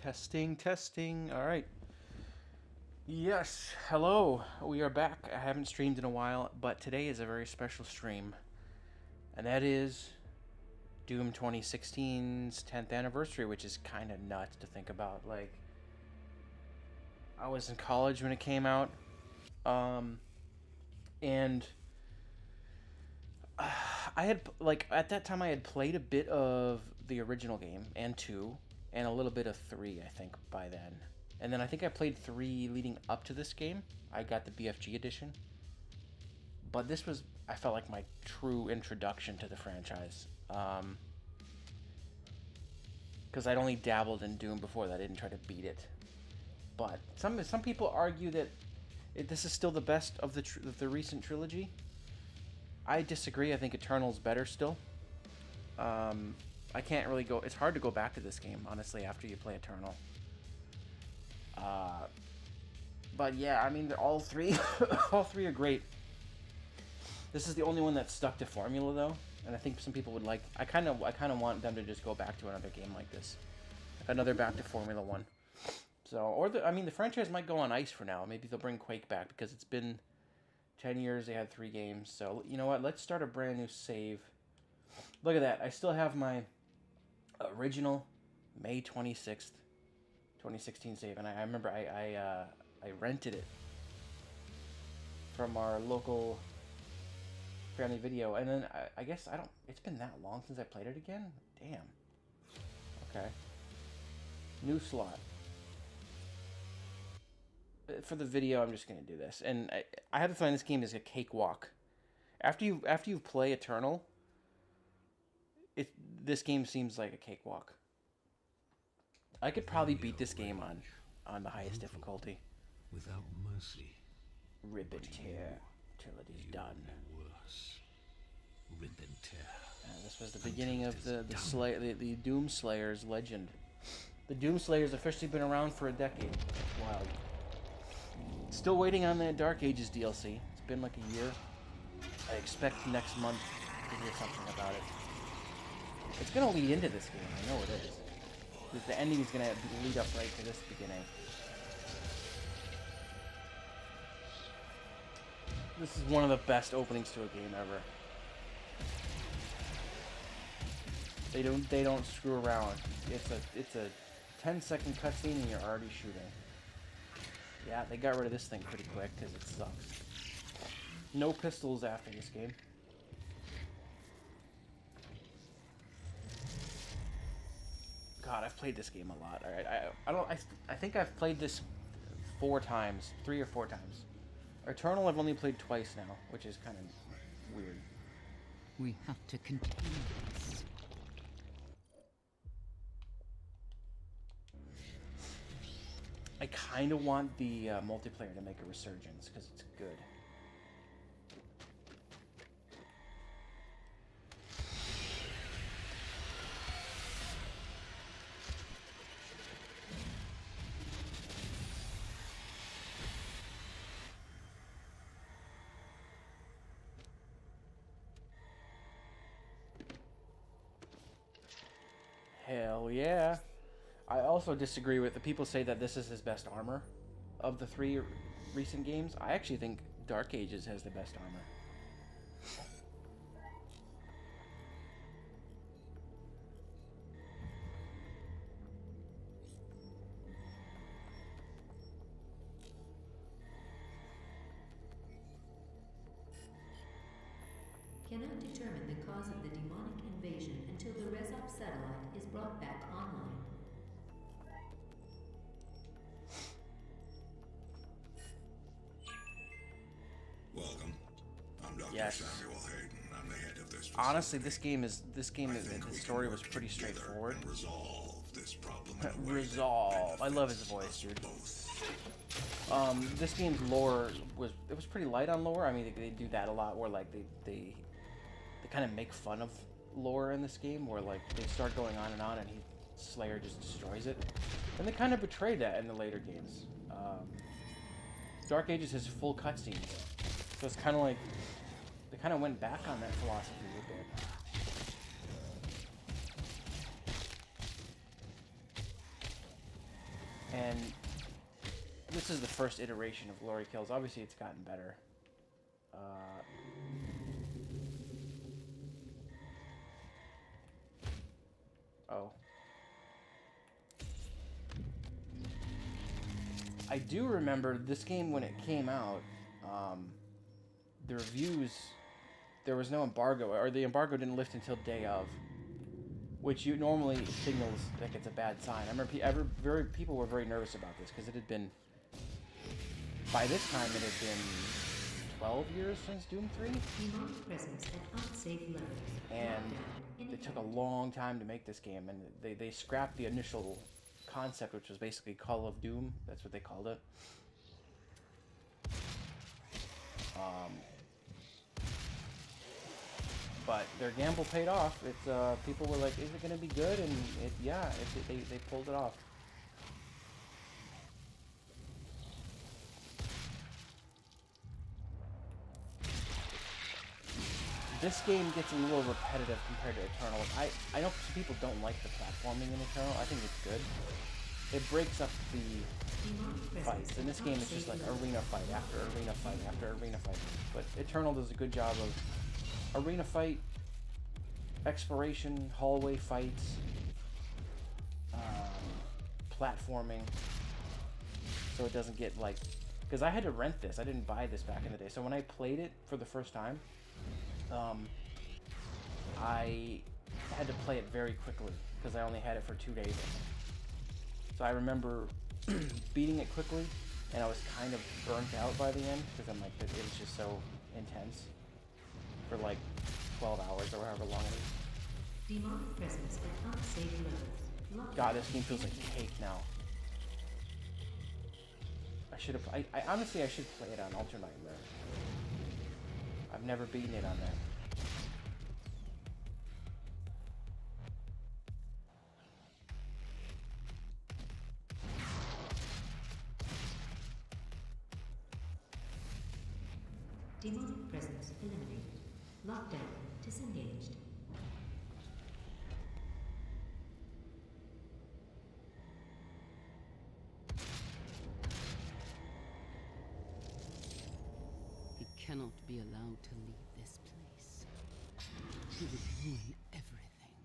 Testing, testing. All right. Yes, hello. We are back. I haven't streamed in a while, but today is a very special stream. And that is Doom 2016's 10th anniversary, which is kind of nuts to think about. Like, I was in college when it came out. And I had, like, at that time I had played a bit of the original game and 2 and a little bit of 3, I think, by then. And then I think I played 3 leading up to this game. I got the BFG edition. But this was, I felt like, my true introduction to the franchise. Because I'd only dabbled in Doom before that. I didn't try to beat it. But some people argue that this is still the best of the recent trilogy. I disagree. I think Eternal's better still. I can't really go... It's hard to go back to this game, honestly, after you play Eternal. But yeah, I mean, they're all three, all three are great. This is the only one that's stuck to formula, though, and I think some people would like. I kind of want them to just go back to another game like this, another back to Formula One. So, I mean, the franchise might go on ice for now. Maybe they'll bring Quake back because it's been 10 years. They had 3 games, so you know what? Let's start a brand new save. Look at that! I still have my original May 26th. 2016 save, and I remember I rented it from our local Family Video, and then I guess it's been that long since I played it again. Damn. Okay. New slot. For the video, I'm just gonna do this, and I have to find this game is a cakewalk. After you play Eternal, this game seems like a cakewalk. I could probably beat this game on the highest difficulty. Without mercy. Rip and tear till it is done. Worse. Rip and tear. This was the beginning of the Doom Slayers legend. The Doom Slayers officially been around for a decade. Wow. Still waiting on that Dark Ages DLC. It's been like a year. I expect next month to hear something about it. It's gonna lead into this game. I know it is. The ending is going to lead up right to this beginning. This is one of the best openings to a game ever. They don't screw around. It's a 10-second cutscene and you're already shooting. Yeah, they got rid of this thing pretty quick because it sucks. No pistols after this game. God, I've played this game a lot. All right, I think I've played this 4 times, 3 or 4 times. Eternal, I've only played twice now, which is kind of weird. We have to continue this. I kind of want the multiplayer to make a resurgence because it's good. Hell yeah. I also disagree with the people say that this is his best armor of the 3 recent games. I actually think Dark Ages has the best armor. Cannot determine the cause of the demonic invasion until the Resop satellite is brought back online. Welcome. I'm Dr. Yes. Samuel Hayden. I'm the head of this Honestly, facility. this game is the story was pretty straightforward. And resolve this problem in a way that Resolve. I love his voice, dude. both. This game's lore was pretty light on lore. I mean, they do that a lot, where like they kind of make fun of lore in this game, where like they start going on, and Slayer just destroys it, and they kind of betray that in the later games. Dark Ages has full cutscenes, so it's kind of like they kind of went back on that philosophy a bit. And this is the first iteration of Glory Kills. Obviously, it's gotten better. Oh. I do remember this game when it came out, the reviews, there was no embargo, or the embargo didn't lift until day of, which you normally signals like it's a bad sign. I remember people were very nervous about this because it had been, by this time it had been 12 years since Doom 3, Demonic presence at unsafe levels. and it took a long time to make this game, and they scrapped the initial concept, which was basically Call of Doom. That's what they called it. But their gamble paid off. It's people were like, "Is it going to be good?" And they pulled it off. This game gets a little repetitive compared to Eternal. I know some people don't like the platforming in Eternal. I think it's good. It breaks up the fights. In this game, it's just like arena fight after arena fight after arena fight. But Eternal does a good job of arena fight, exploration, hallway fights, platforming. So it doesn't get like... Because I had to rent this. I didn't buy this back in the day. So when I played it for the first time, I had to play it very quickly because I only had it for 2 days. So I remember beating it quickly, and I was kind of burnt out by the end because I'm like, it was just so intense for like 12 hours or however long it is. Demonic presence at unsafe levels. God, this game feels like cake now. I should have. I honestly, I should play it on Ultra Nightmare. I've never beaten it on that. Demonic presence eliminated. Lockdown disengaged. He cannot be allowed to leave this place. He would ruin everything.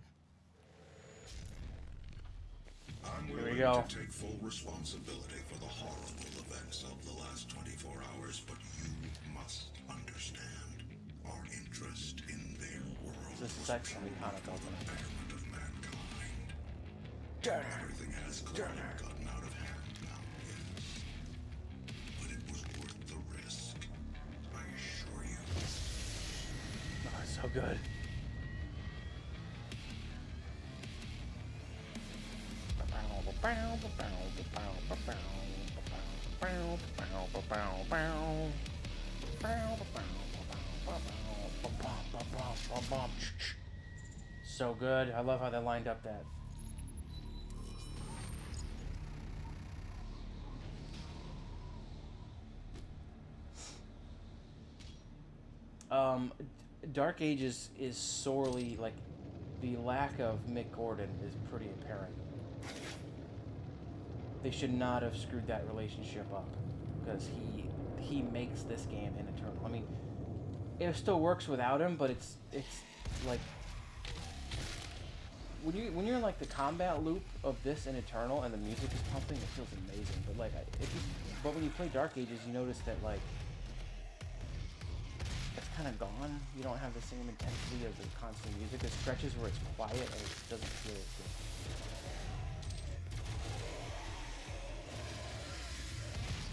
I'm Here we willing go. to take full responsibility for the horrible events of the last 24 hours, but you must understand our interest in their world. This is actually kind of for the open. betterment of mankind. Everything has clearly gotten out of hand now, yes. But it was worth the risk, I assure you. Oh, it's so good. So good. I love how they lined up that. Dark Ages is sorely, like, the lack of Mick Gordon is pretty apparent. They should not have screwed that relationship up, because he makes this game in Eternal. I mean, it still works without him, but it's like when you're in like the combat loop of this in Eternal and the music is pumping, it feels amazing. But like but when you play Dark Ages, you notice that like it's kind of gone. You don't have the same intensity of the constant music. There's stretches where it's quiet and it doesn't feel as good.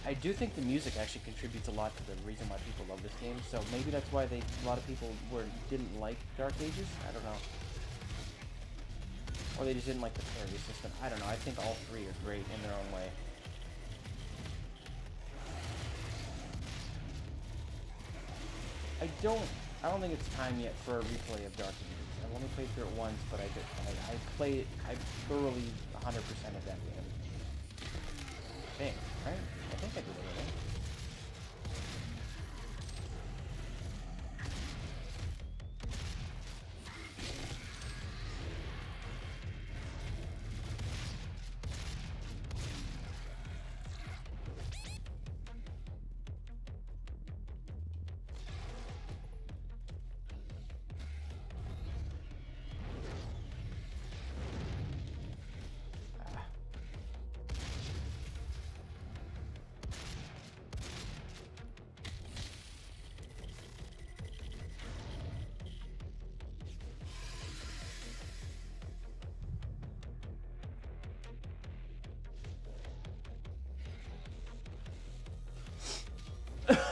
I do think the music actually contributes a lot to the reason why people love this game. So maybe that's why a lot of people didn't like Dark Ages. I don't know. Or they just didn't like the parry system. I don't know. I think all three are great in their own way. I don't think it's time yet for a replay of Dark Ages. I've only played through it once, but I thoroughly 100% of that game. I think, right? I think I did everything.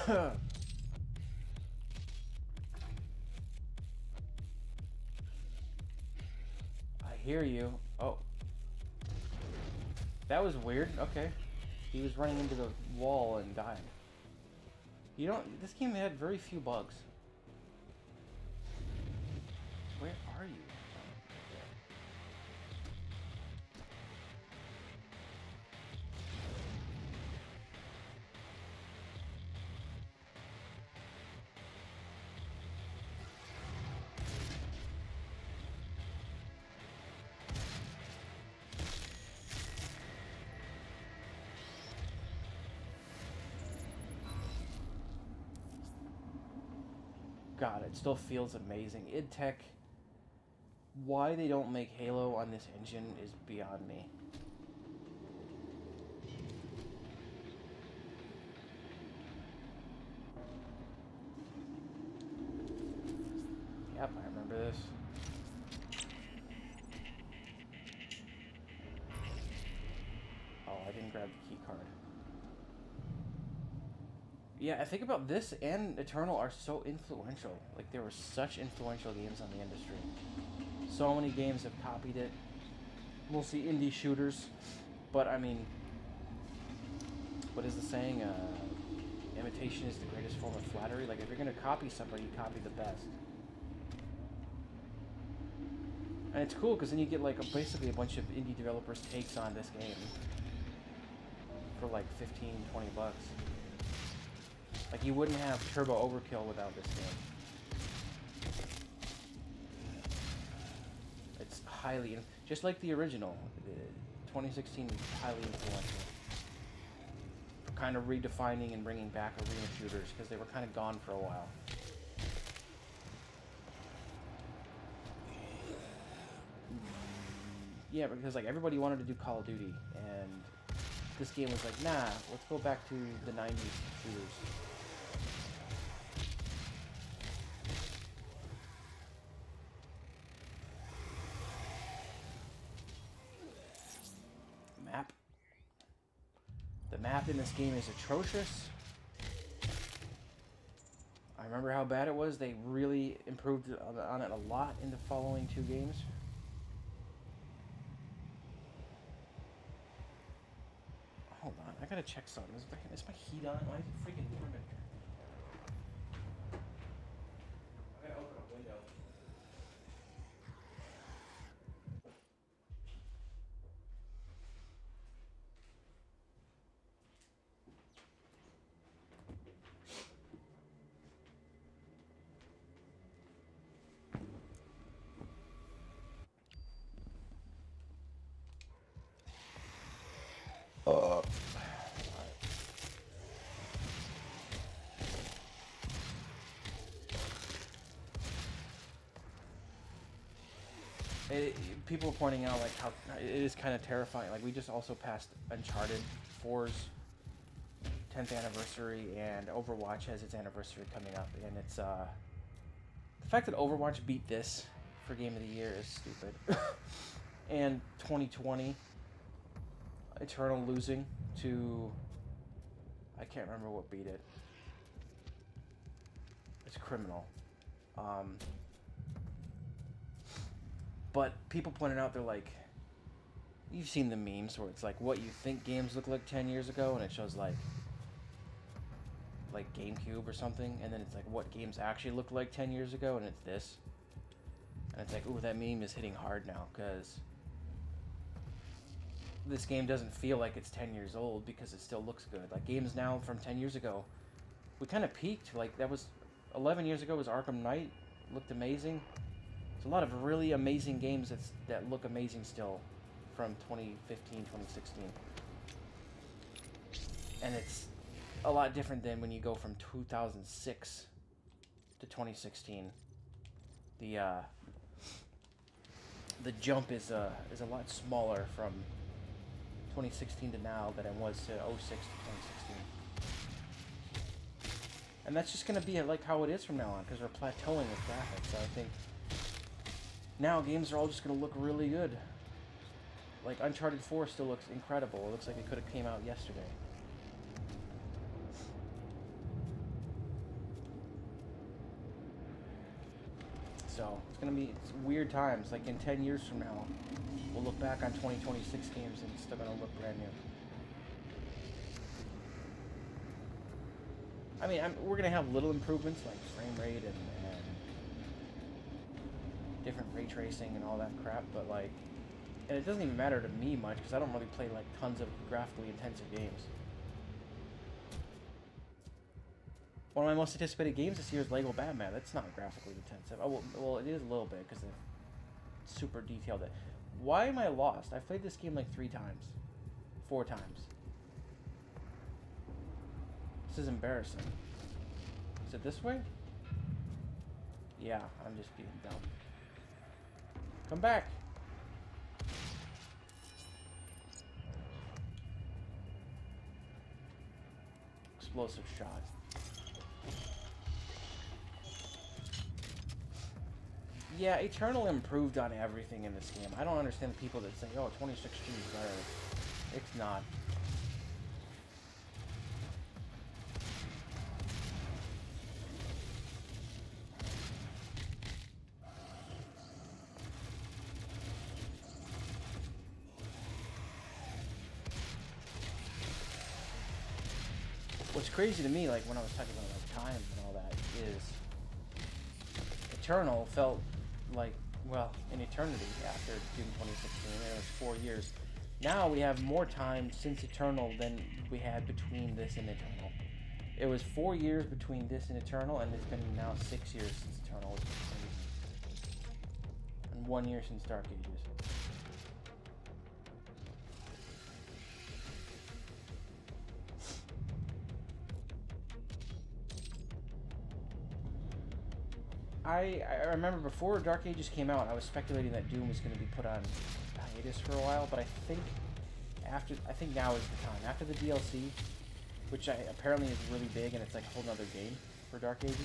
I hear you. Oh. That was weird. Okay. He was running into the wall and died. You don't... This game had very few bugs. Where are you? God, it still feels amazing. id Tech, why they don't make Halo on this engine is beyond me. Yep, I remember this. Oh, I didn't grab the key card. Yeah, I think about this and Eternal are so influential. Like, there were such influential games on the industry. So many games have copied it. Mostly indie shooters. But, I mean, what is the saying? Imitation is the greatest form of flattery. Like, if you're going to copy somebody, copy the best. And it's cool, because then you get, like, basically a bunch of indie developers' takes on this game. For, like, 15, 20 bucks. Like, you wouldn't have Turbo Overkill without this game. It's highly... Just like the original, 2016 was highly influential. For kind of redefining and bringing back arena shooters, because they were kind of gone for a while. Yeah, because, like, everybody wanted to do Call of Duty, and this game was like, nah, let's go back to the 90s shooters. Map. The map in this game is atrocious. I remember how bad it was. They really improved on it a lot in the following two games. Hold on, I gotta check something. Is my heat on? Why is it freaking warm in here? I gotta open a window. People are pointing out like how it is kind of terrifying. Like, we just also passed Uncharted 4's 10th anniversary, and Overwatch has its anniversary coming up, and it's the fact that Overwatch beat this for Game of the Year is stupid. And 2020, Eternal losing to, I can't remember what beat it. It's criminal. But people pointed out, they're like, you've seen the memes where it's like what you think games look like 10 years ago, and it shows like GameCube or something, and then it's like what games actually looked like 10 years ago, and it's this. And it's like, ooh, that meme is hitting hard now, because this game doesn't feel like it's 10 years old because it still looks good. Like, games now from 10 years ago, we kind of peaked. Like, that was 11 years ago was Arkham Knight, looked amazing. There's a lot of really amazing games that look amazing still from 2015, 2016. And it's a lot different than when you go from 2006 to 2016. The jump is a lot smaller from 2016 to now than it was to 06 to 2016. And that's just going to be like how it is from now on, because we're plateauing with graphics. So I think now games are all just going to look really good. Like, Uncharted 4 still looks incredible. It looks like it could have came out yesterday. So it's gonna be it's weird times. Like in 10 years from now, we'll look back on 2026 games and it's still gonna look brand new. I mean, we're gonna have little improvements like frame rate and different ray tracing and all that crap, but like, and it doesn't even matter to me much because I don't really play like tons of graphically intensive games. One of my most anticipated games this year is Lego Batman. That's not graphically intensive. Oh, well, it is a little bit because it's super detailed. Why am I lost? I've played this game like 3 times. 4 times. This is embarrassing. Is it this way? Yeah, I'm just being dumb. Come back! Explosive shot. Yeah, Eternal improved on everything in this game. I don't understand the people that say, oh, 2016 is better. It's not. What's crazy to me, like when I was talking about like time and all that, is Eternal felt like, well, an eternity after Doom 2016. It was 4 years. Now we have more time since Eternal than we had between this and Eternal. It was 4 years between this and Eternal, and it's been now 6 years since Eternal, which is crazy. And 1 year since Dark Ages. I remember before Dark Ages came out, I was speculating that Doom was going to be put on hiatus for a while, but I think now is the time. After the DLC, which apparently is really big and it's like a whole nother game for Dark Ages,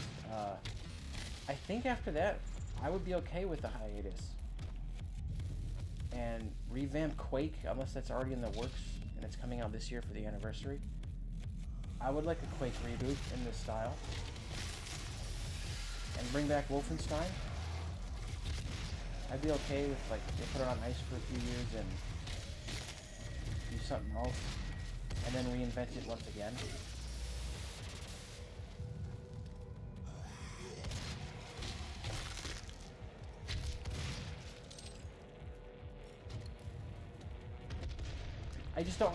I think after that, I would be okay with the hiatus. And revamp Quake, unless that's already in the works and it's coming out this year for the anniversary. I would like a Quake reboot in this style. And bring back Wolfenstein. I'd be okay with like they put it on ice for a few years and do something else, and then reinvent it once again.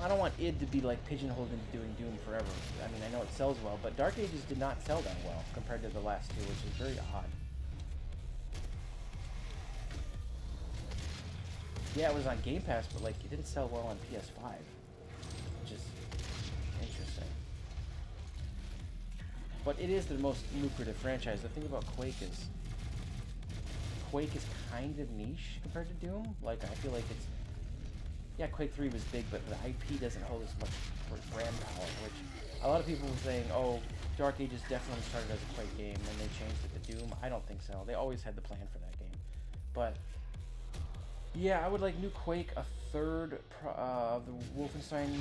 I don't want id to be like pigeonholed into doing Doom forever. I mean, I know it sells well, but Dark Ages did not sell that well compared to the last two, which is very odd. Yeah, it was on Game Pass, but like it didn't sell well on PS5, which is interesting. But it is the most lucrative franchise. The thing about Quake is kind of niche compared to Doom. Like, I feel like it's... Yeah, Quake 3 was big, but the IP doesn't hold as much brand power, which a lot of people were saying, oh, Dark Ages definitely started as a Quake game, and they changed it to Doom. I don't think so. They always had the plan for that game. But, yeah, I would like new Quake, a third of the Wolfenstein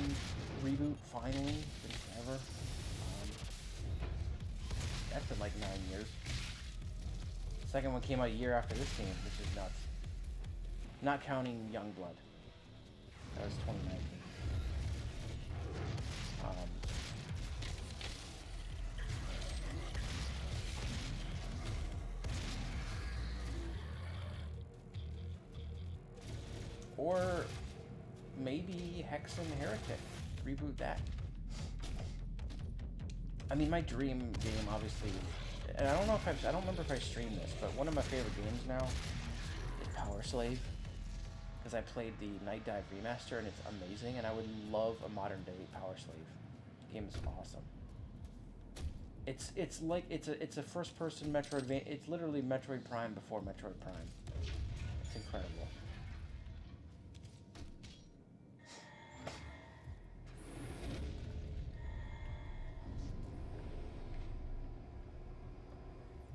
reboot, finally. It's been forever. That's been like 9 years. The second one came out a year after this game, which is nuts. Not counting Youngblood. That was 2019. Or maybe Hexen Heretic. Reboot that. I mean, my dream game, obviously, and I don't remember if I streamed this, but one of my favorite games now is Power Slave. Because I played the Night Dive remaster and it's amazing, and I would love a modern day Power Slave. The game is awesome. It's like it's a first person Metroid. It's literally Metroid Prime before Metroid Prime. It's incredible.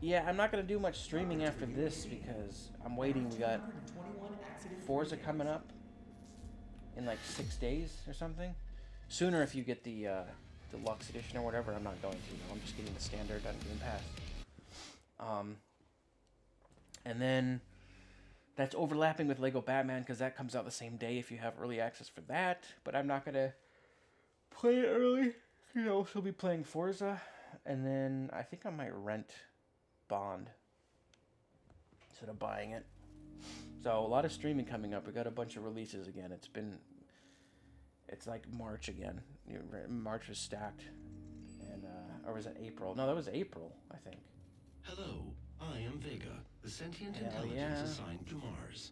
Yeah, I'm not gonna do much streaming after this because I'm waiting. We got Forza coming up in like 6 days or something. Sooner if you get the deluxe edition or whatever. I'm not going to. No, I'm just getting the standard on Game Pass. And then that's overlapping with Lego Batman because that comes out the same day if you have early access for that. But I'm not going to play it early. You know, she'll be playing Forza. And then I think I might rent Bond instead of buying it. So a lot of streaming coming up. We got a bunch of releases again. It's like March again. March was stacked. And, or was it April? No, that was April, I think. Hello, I am Vega, the sentient Hell intelligence yeah. assigned to Mars.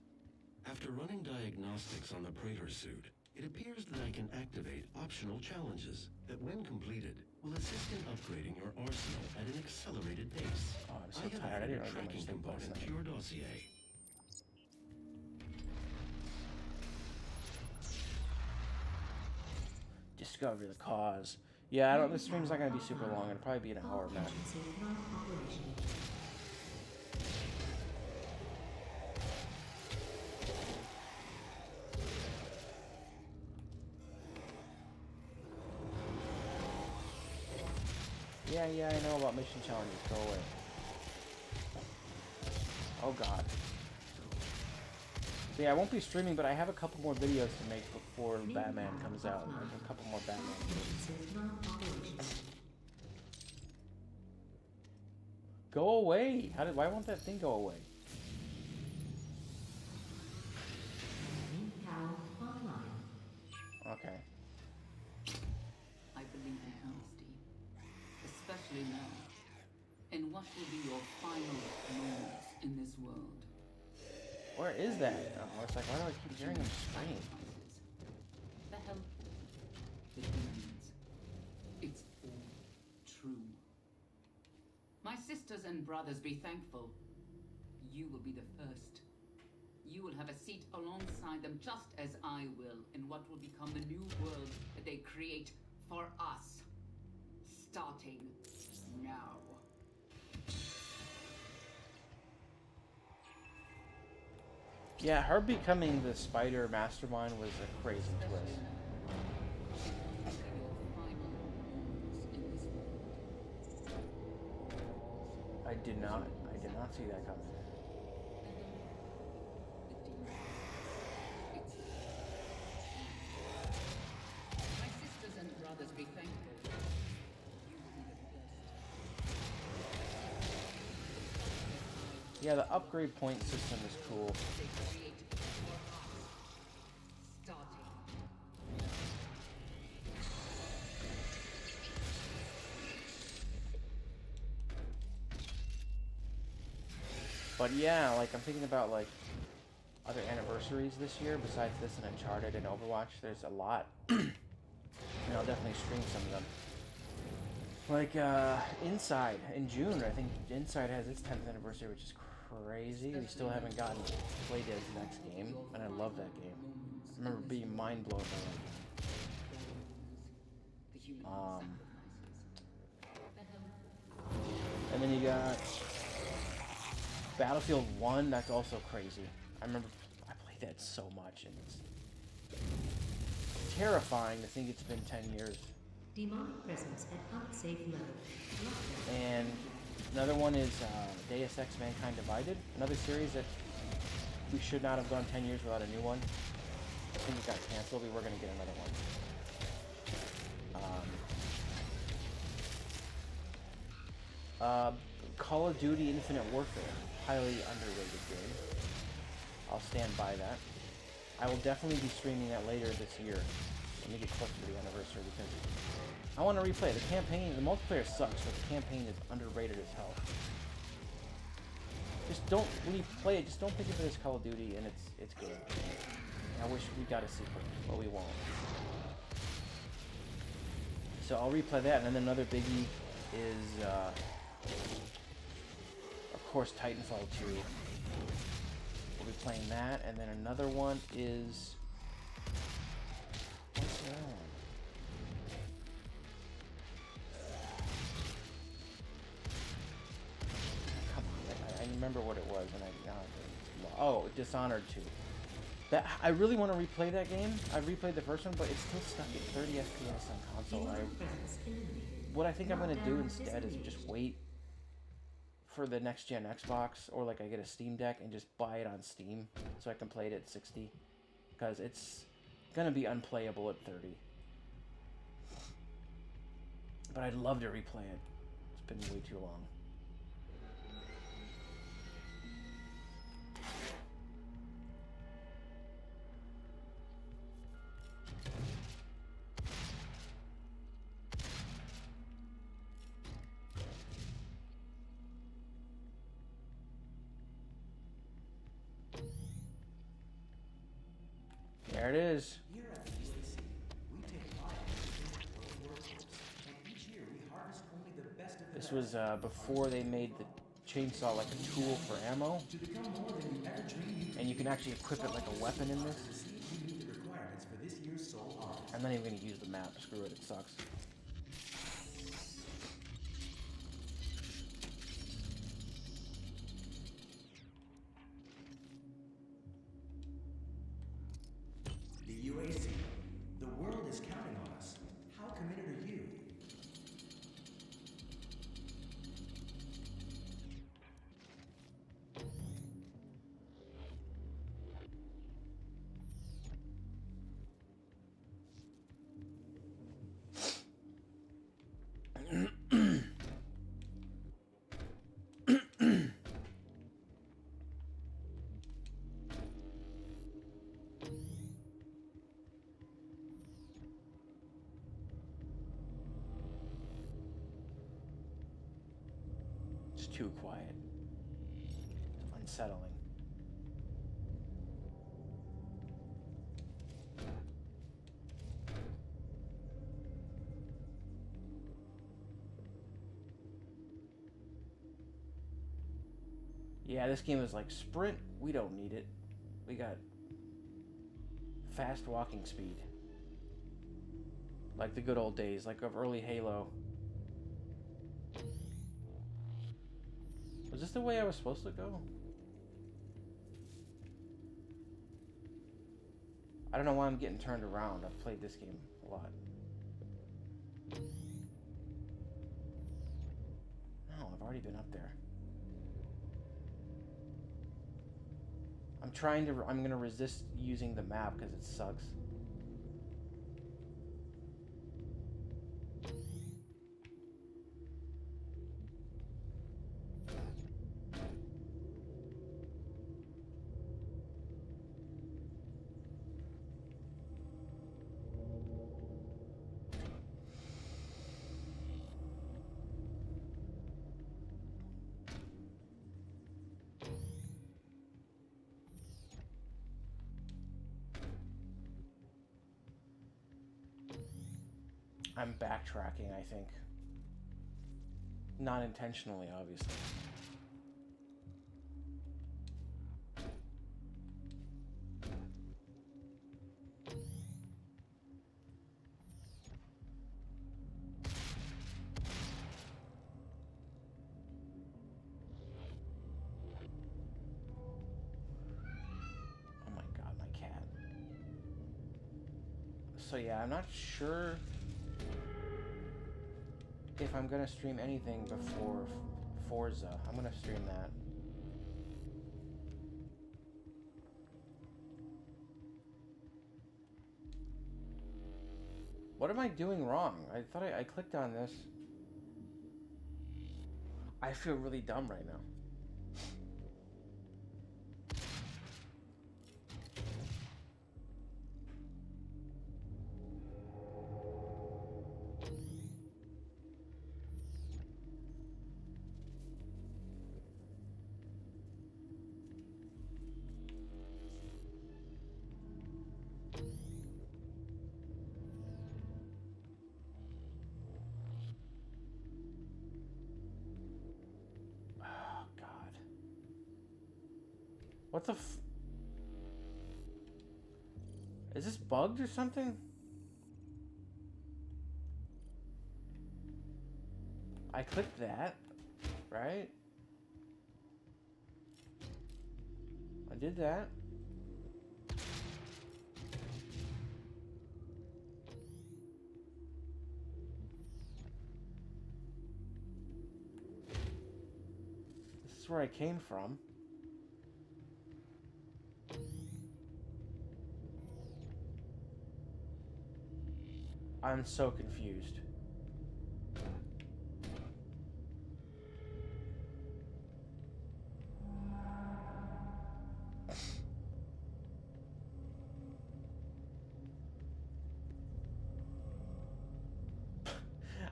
After running diagnostics on the Praetor suit, it appears that I can activate optional challenges that, when completed, will assist in upgrading your arsenal at an accelerated pace. Oh, I'm so I have tired. I added didn't a really get much tracking sleep last component night. to your dossier. Discover the cause. Yeah, I don't. This stream's not gonna be super long. It'll probably be an hour max. Agency not operational. Yeah, I know about mission challenges. Go away. Oh god. So yeah, I won't be streaming, but I have a couple more videos to make before Batman comes out. I have a couple more Batman videos. Agency not operational. Go away! Why won't that thing go away? Main power online. Okay. I believe in honesty, especially now, in what will be your final moments in this world. Where is that? Oh, it's like, why do I keep hearing him scream? Sacrifices, the helpful, the demons. It's all true. My sisters and brothers, be thankful. You will be the first. You will have a seat alongside them, just as I will, in what will become the new world that they create for us. Starting now. Yeah, her becoming the spider mastermind was a crazy twist. Your final moments in this world. I did not see that coming. My sisters and brothers, be thankful. You will be the first. Yeah, the upgrade point system is cool. They create for us. Starting. But yeah, like I'm thinking about like other anniversaries this year besides this and Uncharted and Overwatch. There's a lot. And I'll definitely stream some of them. Like Inside in June, I think Inside has its 10th anniversary, which is crazy. We still haven't gotten Playdead's next game, and I love that game. I remember being mind blown by that game. The human sacrifices. And then you got Battlefield 1, that's also crazy. I remember I played that so much, and it's terrifying to think it's been 10 years. Demonic presence at unsafe level. Lockdown. And another one is Deus Ex Mankind Divided, another series that we should not have gone 10 years without a new one. I think it got canceled. We were going to get another one. Call of Duty Infinite Warfare, highly underrated game. I'll stand by that. I will definitely be streaming that later this year when we get closer to the anniversary because I want to replay. The campaign, the multiplayer sucks, but the campaign is underrated as hell. Just don't, when you play it, just don't think of it as Call of Duty, and it's good. I wish we got a sequel, but we won't. So I'll replay that, and then another biggie is, of course, Titanfall 2. We'll be playing that, and then another one is... What's that one? Come on, I remember what it was, and oh, Dishonored 2. That I really want to replay that game. I replayed the first one, but it's still stuck at 30 FPS on console. Demonic presence eliminated. What I think I'm gonna do Lockdown instead is just disengaged. wait for the next gen Xbox, or like I get a Steam Deck and just buy it on Steam so I can play it at 60, because it's gonna be unplayable at 30. But I'd love to replay it. It's been way too long. There it is. Here at the UAC, we take pride in the workforce, and each year we harvest only the best of the This best. was before they made the chainsaw like a tool for ammo, To become more than you ever dreamed you and you can actually equip it like a weapon in this. could, see if you meet the requirements for this year's Soul Harvest. I'm not even gonna use the map. Screw it. It sucks. The UAC. The world is counting on us. How committed are you? It's too quiet. It's unsettling. Yeah, this game is like sprint. We don't need it. We got fast walking speed. Like the good old days, like of early Halo. Was this the way I was supposed to go? I don't know why I'm getting turned around. I've played this game a lot. No, I've already been up there. I'm gonna resist using the map because it sucks. I'm backtracking, I think. Not intentionally, obviously. Oh my god, my cat. So yeah, I'm not sure if I'm gonna stream anything before Forza. I'm gonna stream that. What am I doing wrong? I thought I clicked on this. I feel really dumb right now. What the f... Is this bugged or something? I clicked that, right? I did that. is where I came from. I'm so confused.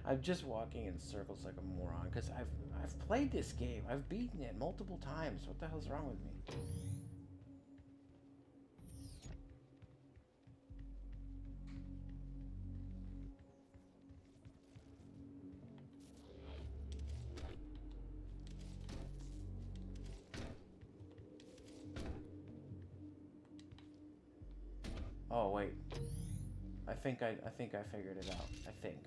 I'm just walking in circles like a moron because I've played this game. I've beaten it multiple times. What the hell's wrong with me? Oh wait. I think I figured it out. I think.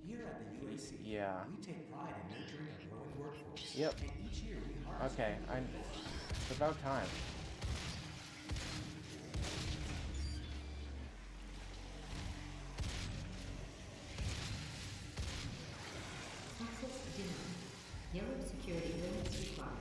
Here at the UAC, Yeah. we take pride in nurturing a growing workforce. Yep. And each year we harvest. Okay, it's about time. Access denied. Yellow security limits required.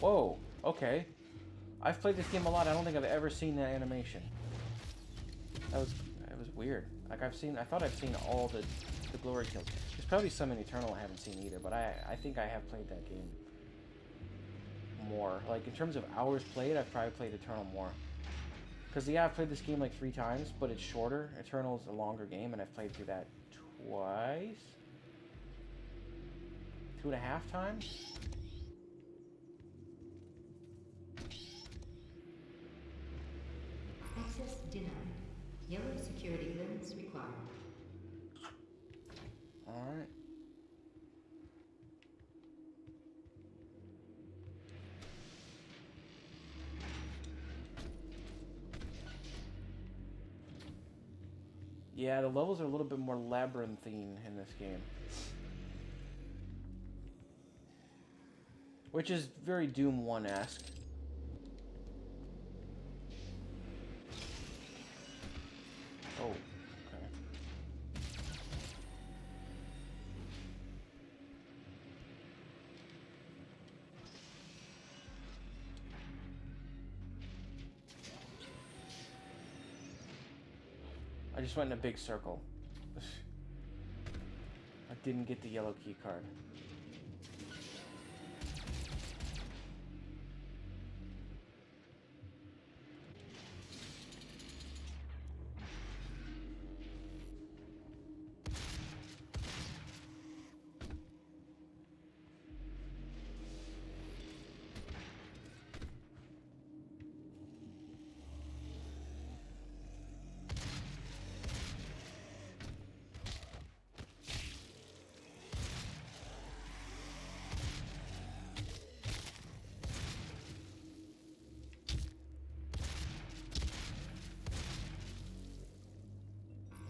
Whoa, okay. I've played this game a lot. I don't think I've ever seen that animation. That was weird. Like I thought I've seen all the glory kills. There's probably some in Eternal I haven't seen either, but I think I have played that game more. Like in terms of hours played, I've probably played Eternal more. Because yeah, I've played this game like 3 times, but it's shorter. Eternal's a longer game, and I've played through that twice? 2.5 times? Access denied. Yellow security limits required. Alright. Yeah, the levels are a little bit more labyrinthine in this game. Which is very Doom 1-esque. Oh, okay. I just went in a big circle. I didn't get the yellow key card.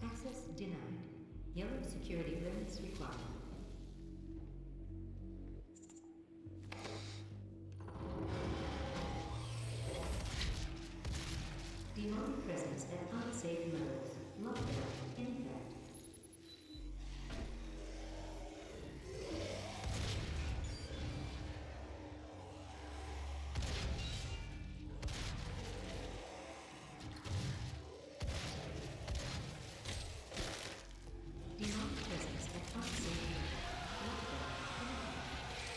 Access denied. Yellow security limits required. Demonic presence at unsafe levels. Lockdown in effect. Demonic presence at unsafe levels. Lockdown in effect.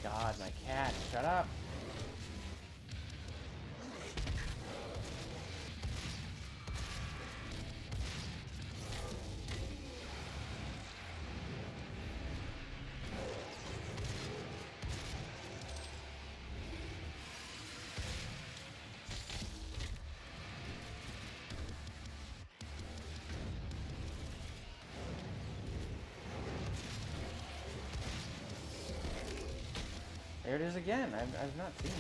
My God, my cat, shut up. There it is again. I've not seen it.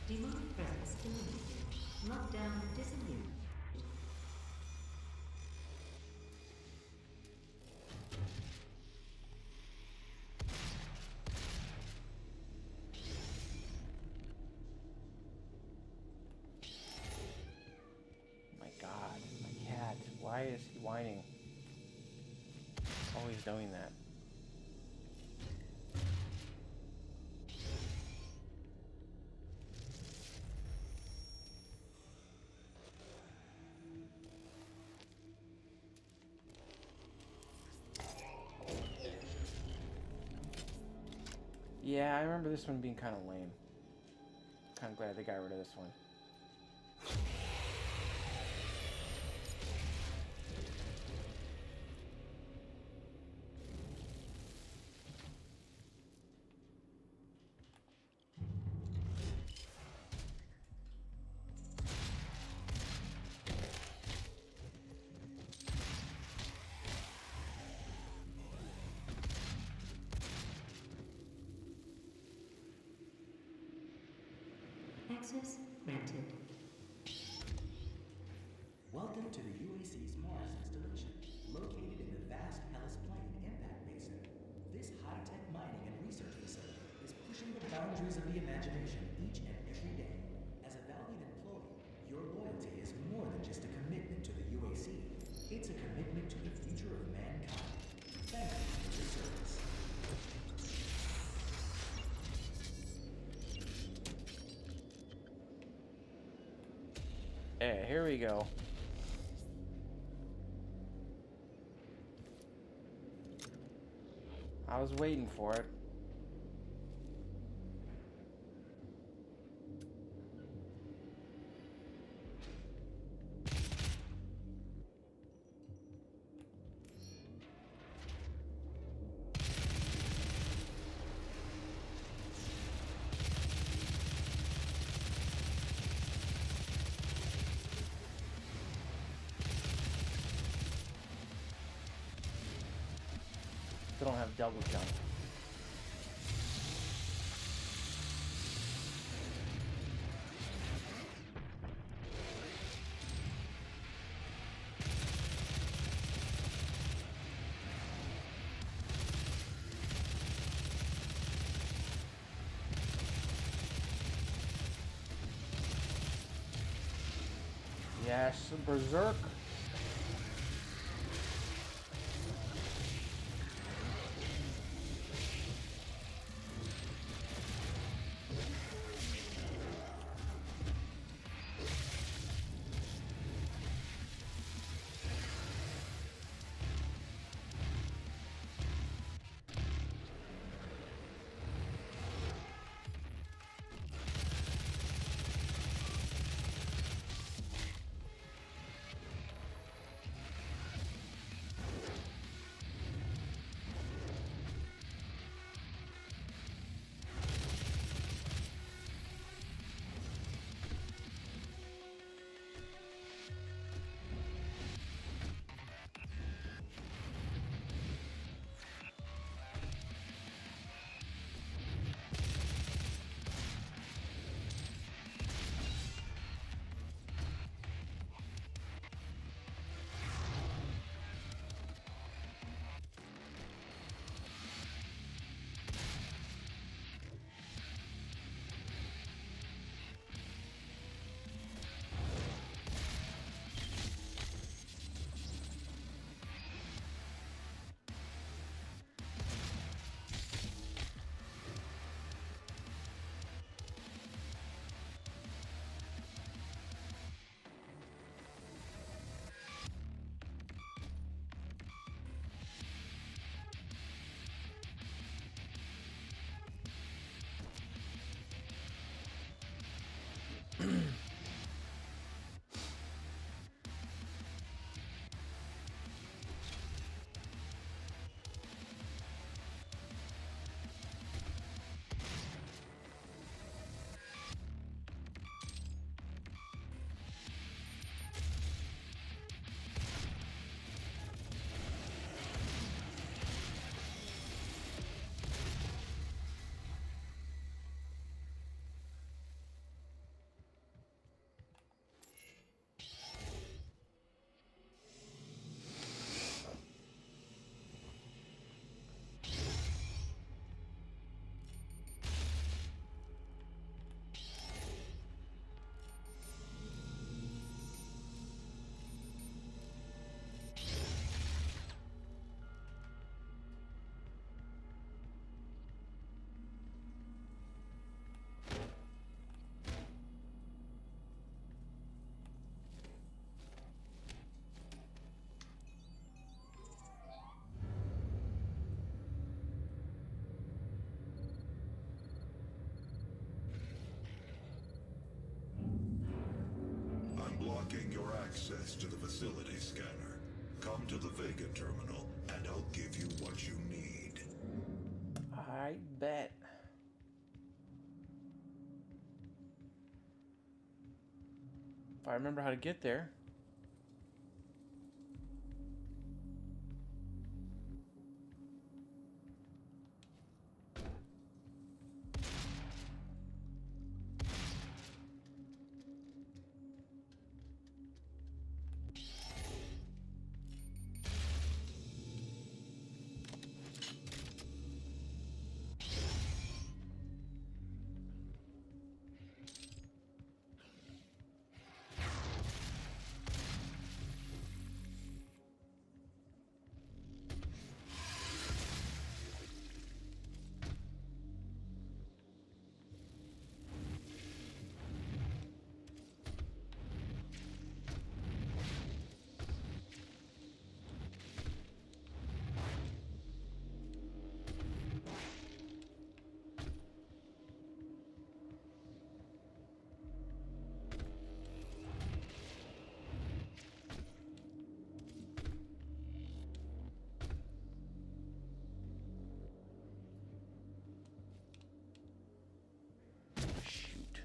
Demonic presence eliminated. Lockdown disengaged. My God, my cat. Why is he whining? Always doing that. Yeah, I remember this one being kind of lame. Kind of glad they got rid of this one. Access granted. Welcome to the UAC's Mars installation, located in the vast Hellas Plain impact basin. This high-tech mining and research facility is pushing the boundaries of the imagination each and every day. As a valued employee, your loyalty is more than just a commitment to the UAC. It's a commitment to the future of mankind. Thank you for your service. Yeah, here we go. I was waiting for it. Still don't have double jump. Yes, Berserk. Vega terminal, and I'll give you what you need. I bet. If I remember how to get there. Shoot.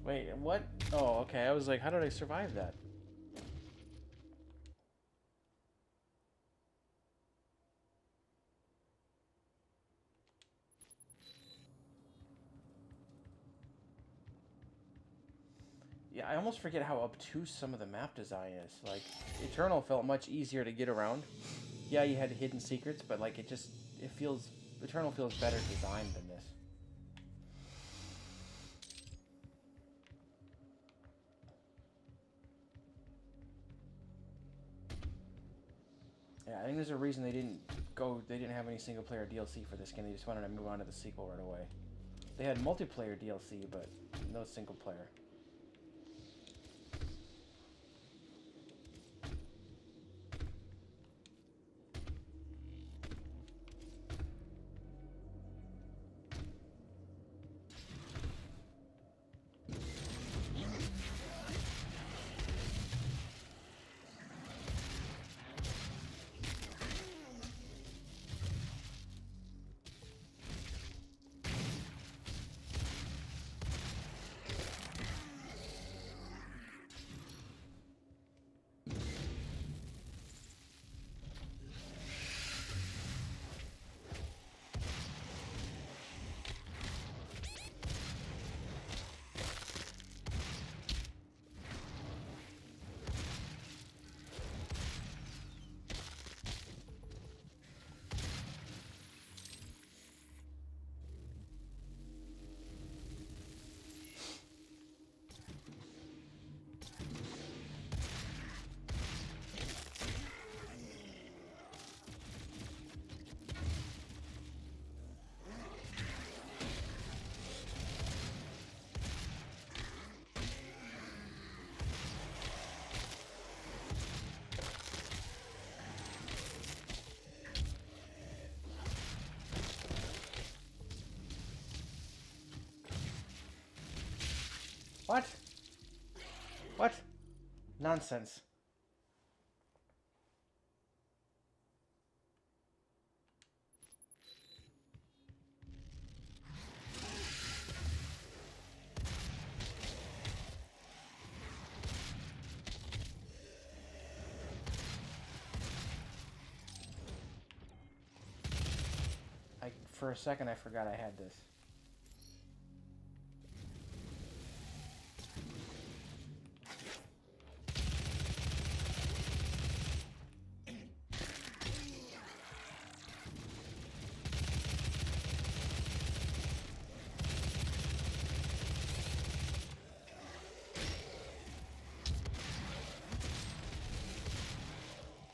Wait, what? Oh, okay. I was like, how did I survive that? Yeah, I almost forget how obtuse some of the map design is. Like, Eternal felt much easier to get around. Yeah, you had hidden secrets, but like it feels, Eternal feels better designed than this. Yeah, I think there's a reason they didn't have any single player DLC for this game. They just wanted to move on to the sequel right away. They had multiplayer DLC, but no single player. What? What? Nonsense. For a second, I forgot I had this.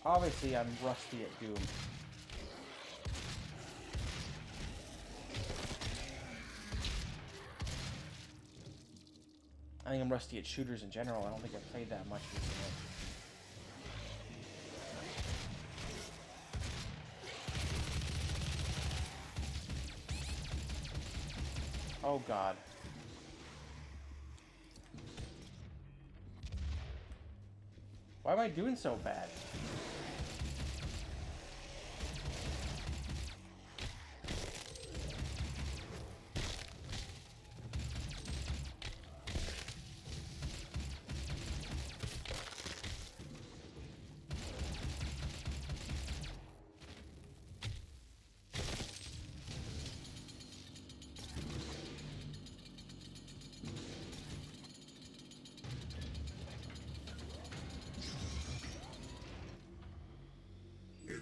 Obviously, I'm rusty at Doom. I think I'm rusty at shooters in general. I don't think I've played that much recently. Oh God. Why am I doing so bad?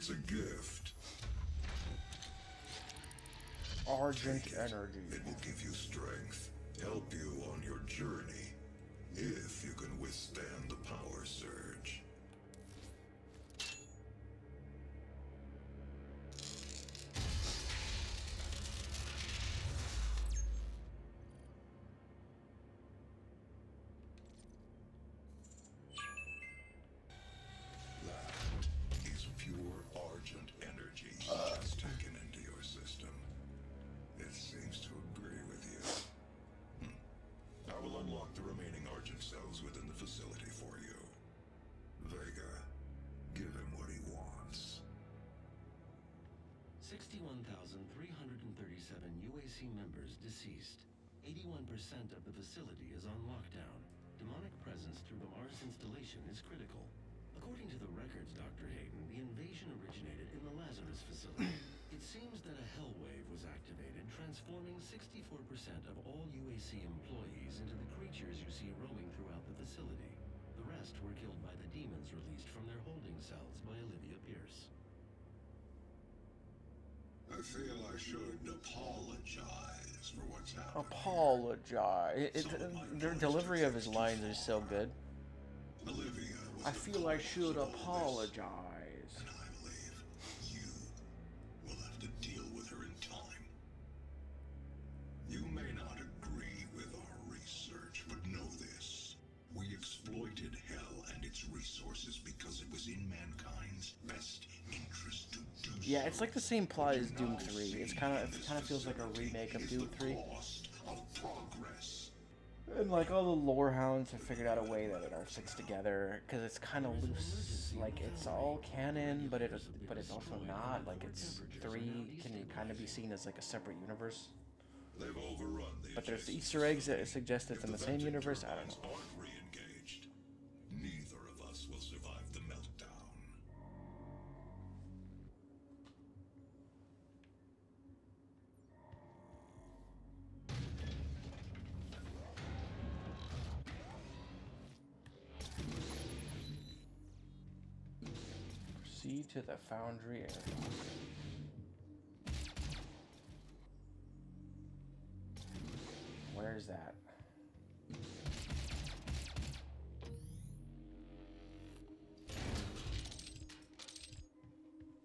It's a gift. Argent Take it. energy. It will give you strength, help you on your journey, if you can withstand the power surge. That is pure Argent energy he has taken into your system. It seems to agree with you. I will unlock the remaining Argent cells within the facility for you. Vega, give him what he wants. 61,337 UAC members deceased. 81% of the facility is on lockdown. Demonic presence through the Mars installation is critical. According to the records, Dr. Hayden, the invasion originated in the Lazarus facility. It seems that a hell wave was activated, transforming 64% of all UAC employees into the creatures you see roaming throughout the facility. The rest were killed by the demons released from their holding cells by Olivia Pierce. I feel I should apologize for what's happened. Apologize. The delivery of his lines is so good. Olivia was I the feel I cause should of all this, apologize. and I believe you will have to deal with her in time. You may not agree with our research, but know this. We exploited Hell and its resources because it was in mankind's best interest to do so. Yeah, it's like the same plot as Doom 3. It kind of feels like a remake of Doom 3. Cost of progress. And like all the lore hounds have figured out a way that it all sticks together because it's kind of loose. Like it's all canon, but it's also not. Like it's 3 can kind of be seen as like a separate universe. They've overrun the But there's adjacent Easter eggs that facility. suggest it's in the If same Ventic universe. I don't turbines know. aren't re-engaged, neither of us will survive the meltdown. Proceed to the foundry area. Where's that?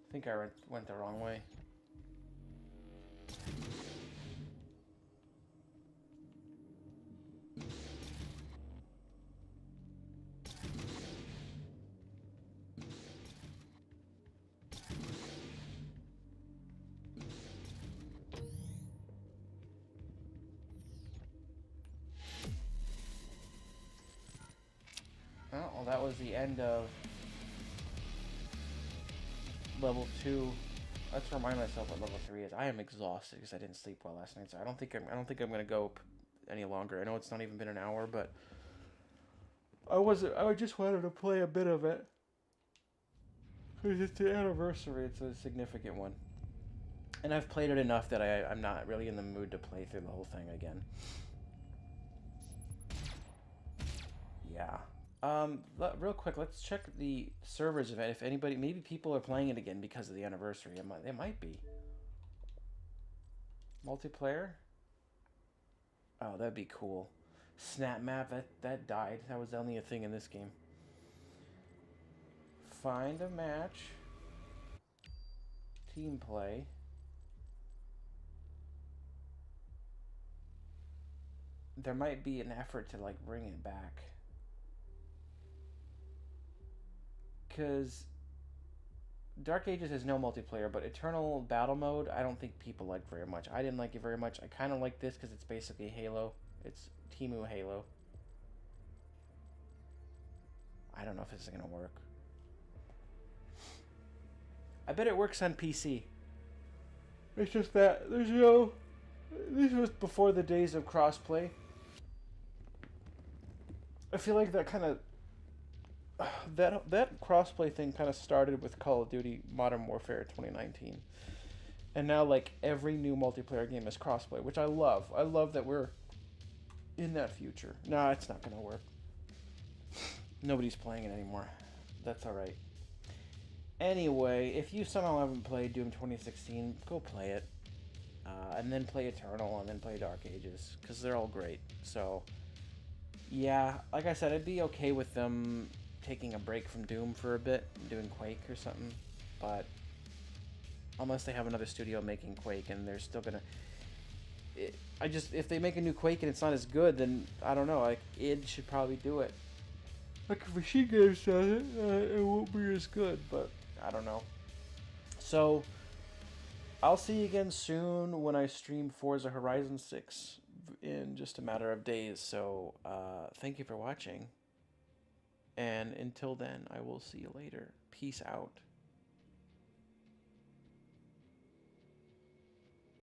I think I went the wrong way. Oh, well, that was the end of level 2. Let's remind myself what level 3 is. I am exhausted because I didn't sleep well last night, so I don't think I'm gonna go any longer. I know it's not even been an hour, but I just wanted to play a bit of it because it's the anniversary. It's a significant one, and I've played it enough that I'm not really in the mood to play through the whole thing again. Yeah. Real quick, let's check the servers event. If anybody, maybe people are playing it again because of the anniversary. They might be. Multiplayer? Oh, that'd be cool. Snap map, that died. That was only a thing in this game. Find a match. Team play. There might be an effort to like bring it back. Because Dark Ages has no multiplayer, but Eternal Battle Mode, I don't think people like very much. I didn't like it very much. I kind of like this because it's basically Halo. It's Temu Halo. I don't know if this is going to work. I bet it works on PC. It's just that there's no... This was before the days of crossplay. I feel like that kind of... That crossplay thing kind of started with Call of Duty Modern Warfare 2019. And now, like, every new multiplayer game is crossplay, which I love. I love that we're in that future. Nah, it's not going to work. Nobody's playing it anymore. That's alright. Anyway, if you somehow haven't played Doom 2016, go play it. And then play Eternal, and then play Dark Ages, because they're all great. So, yeah, like I said, I'd be okay with them taking a break from Doom for a bit, doing Quake or something. But, unless they have another studio making Quake, and they're still gonna... if they make a new Quake and it's not as good, then, I don't know, like, id should probably do it. Like, if Machine Games does it, it won't be as good, but I don't know. So, I'll see you again soon when I stream Forza Horizon 6 in just a matter of days. So, thank you for watching. And until then, I will see you later. Peace out.